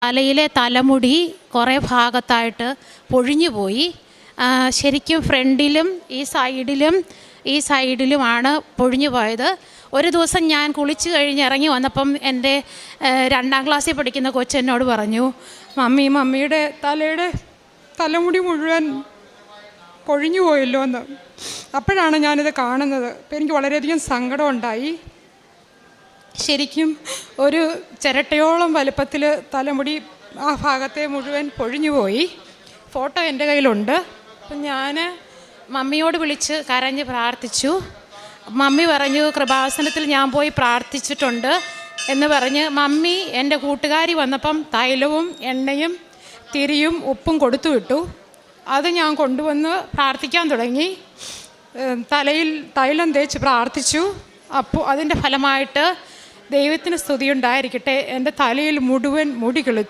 തലയിലെ തലമുടി കുറേ ഭാഗത്തായിട്ട് പൊഴിഞ്ഞു പോയി. ശരിക്കും ഫ്രണ്ടിലും ഈ സൈഡിലുമാണ് പൊഴിഞ്ഞു പോയത്. ഒരു ദിവസം ഞാൻ കുളിച്ച് കഴിഞ്ഞ് ഇറങ്ങി വന്നപ്പം എൻ്റെ 2ാം ക്ലാസ്സിൽ പഠിക്കുന്ന കൊച്ചെന്നോട് പറഞ്ഞു, മമ്മിയുടെ തലമുടി മുഴുവൻ പൊഴിഞ്ഞു പോയല്ലോ എന്ന്. അപ്പോഴാണ് ഞാനിത് കാണുന്നത്. അപ്പം എനിക്ക് വളരെയധികം സങ്കടമുണ്ടായി. ശരിക്കും ഒരു ചിരട്ടയോളം വലുപ്പത്തിൽ തലമുടി ആ ഭാഗത്തെ മുഴുവൻ പൊഴിഞ്ഞു പോയി. ഫോട്ടോ എൻ്റെ കയ്യിലുണ്ട്. അപ്പം ഞാൻ മമ്മിയോട് വിളിച്ച് കരഞ്ഞ് പ്രാർത്ഥിച്ചു. മമ്മി പറഞ്ഞു, കൃപാസനത്തിൽ ഞാൻ പോയി പ്രാർത്ഥിച്ചിട്ടുണ്ട് എന്ന് പറഞ്ഞ് മമ്മി എൻ്റെ കൂട്ടുകാരി വന്നപ്പം തൈലവും എണ്ണയും തിരിയും ഉപ്പും കൊടുത്തു വിട്ടു. അത് ഞാൻ കൊണ്ടുവന്ന് പ്രാർത്ഥിക്കാൻ തുടങ്ങി. തലയിൽ തൈലം തേച്ച് പ്രാർത്ഥിച്ചു. അപ്പോൾ അതിൻ്റെ ഫലമായിട്ട് ദൈവത്തിന് സ്തുതിയുണ്ടായിരിക്കട്ടെ, എൻ്റെ തലയിൽ മുഴുവൻ മുടി കിളുത്തു.